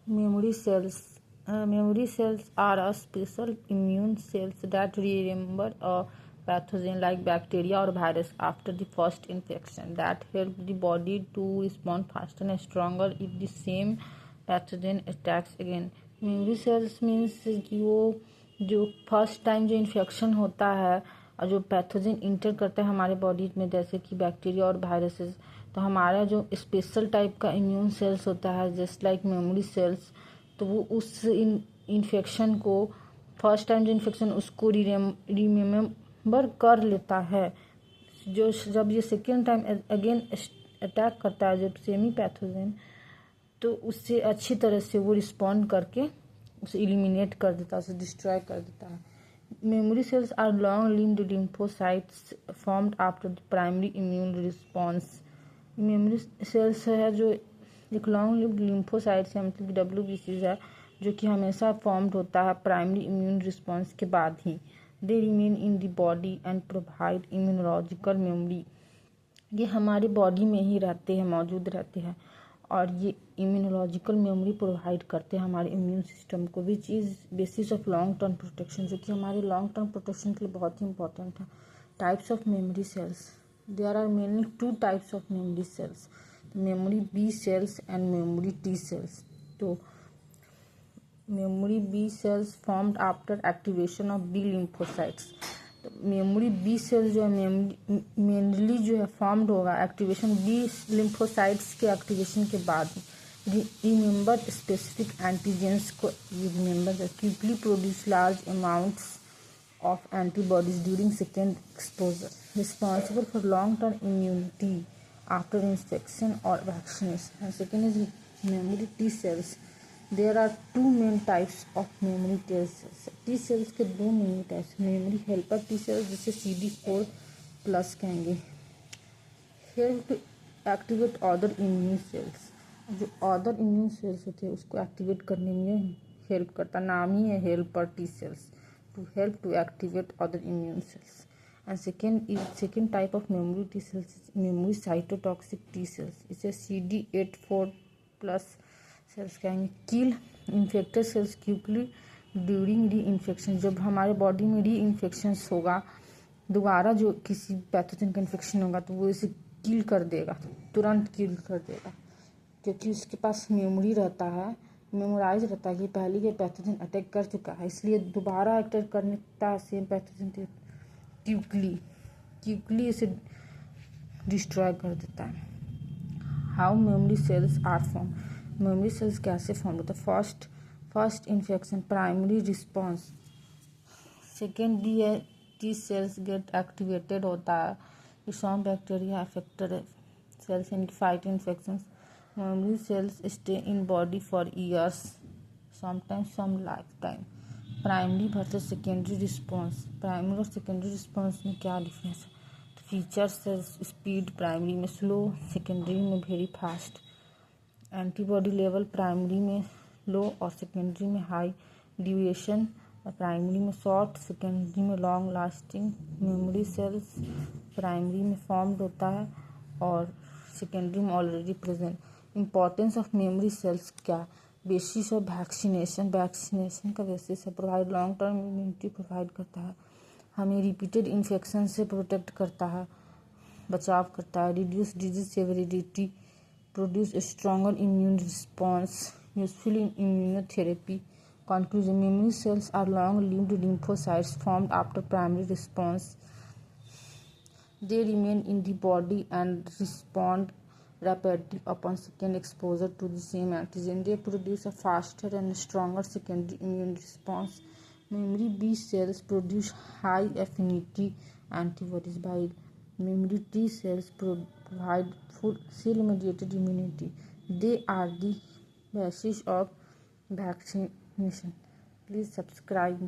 Memory cells. Memory cells are a special immune cells that remember a pathogen like bacteria or virus after the first infection, that help the body to respond faster and stronger if the same pathogen attacks again. Memory cells means कि वो जो first time जो infection होता है और जो pathogen inter करता है हमारे बॉडी में, जैसे कि बैक्टीरिया और वायरसेस, तो हमारा जो स्पेशल टाइप का इम्यून सेल्स होता है जस्ट लाइक मेमोरी सेल्स, तो वो उस इन्फेक्शन को फर्स्ट टाइम जो इन्फेक्शन उसको रिमेम्बर कर लेता है। जो जब ये सेकेंड टाइम अगेन अटैक करता है जब सेमी पैथोजन, तो उससे अच्छी तरह से वो रिस्पॉन्ड करके उसे इलिमिनेट कर देता है, उसे डिस्ट्रॉय कर देता है। Memory cells are long lived lymphocytes formed after the primary immune response. Memory cells है जो एक लॉन्ग लिव्ड लिम्फोसाइट्स है, मतलब WBCs है, जो कि हमेशा फॉर्म्ड होता है प्राइमरी इम्यून रिस्पॉन्स के बाद ही। They remain in the body and provide immunological memory. ये हमारे बॉडी में ही रहते हैं, मौजूद रहते हैं, और ये इम्यूनोलॉजिकल मेमोरी प्रोवाइड करते हैं हमारे इम्यून सिस्टम को, which is basis of long term protection, जो कि हमारे लॉन्ग टर्म प्रोटेक्शन के लिए बहुत ही इंपॉर्टेंट है। Types of memory cells, there are mainly 2 types of memory cells, memory B cells and memory T cells. तो memory B cells formed after activation of B lymphocytes. तो memory B cells जो है mainly जो है formed होगा activation B lymphocytes के activation के बाद। रिमेंबर स्पेसिफिक एंटीजेंस को remember quickly produce large amounts of antibodies during second exposure, responsible for long term immunity after infection और vaccination. Second is memory T cells. There are 2 main types of memory T cells. T cells के 2 main types, memory helper T cells जिसे CD4+ कहेंगे, help to activate other immune cells. जो other immune cells होते हैं उसको activate करने में help करता, नाम ही है helper T cells, to help to activate other immune cells. And second type of memory T cells memory cytotoxic T cells, इसे CD8+ सेल्स कहेंगे। Kill infected cells quickly during reinfection. जब हमारे body में री infection होगा, दोबारा जो किसी पैथोजन का इन्फेक्शन होगा, तो वो इसे किल कर देगा, तुरंत किल कर देगा, क्योंकि उसके पास मेमोरी रहता है, मेमोराइज रहता है कि पहले ये पैथोजन अटैक कर चुका है, इसलिए दोबारा अटैक करने का सेम पैथोजन क्विकली इसे डिस्ट्रॉय कर देता है। How memory cells are form. Memory cells कैसे फॉर्म होता है? First infection, primary response. Second T cells get activated होता है, some bacteria affected cells in fight infections. Memory cells stay in body for years, sometimes some life time. Primary versus secondary response. Primary और secondary response में क्या difference है? Features speed, primary में slow, secondary में very fast. Antibody level primary में लो और secondary में high. Duration primary में शॉर्ट, सेकेंडरी में long lasting. Memory cells primary में फॉर्म्ड होता है और सेकेंडरी में already present. Importance of memory sales क्या? बेसिस ऑफ वैक्सीनेशन का बेसिस है, provide long term immunity provide करता है, हमें रिपीटेड इन्फेक्शन से प्रोटेक्ट करता है, बचाव करता है, reduce disease severity, produce a stronger immune response, useful in immunotherapy. Conclusion: memory cells are long-lived lymphocytes formed after primary response. They remain in the body and respond rapidly upon second exposure to the same antigen. They produce a faster and stronger secondary immune response. Memory B cells produce high affinity antibodies, while memory T cells provide full cell-mediated immunity. They are the basis of vaccination. Please subscribe.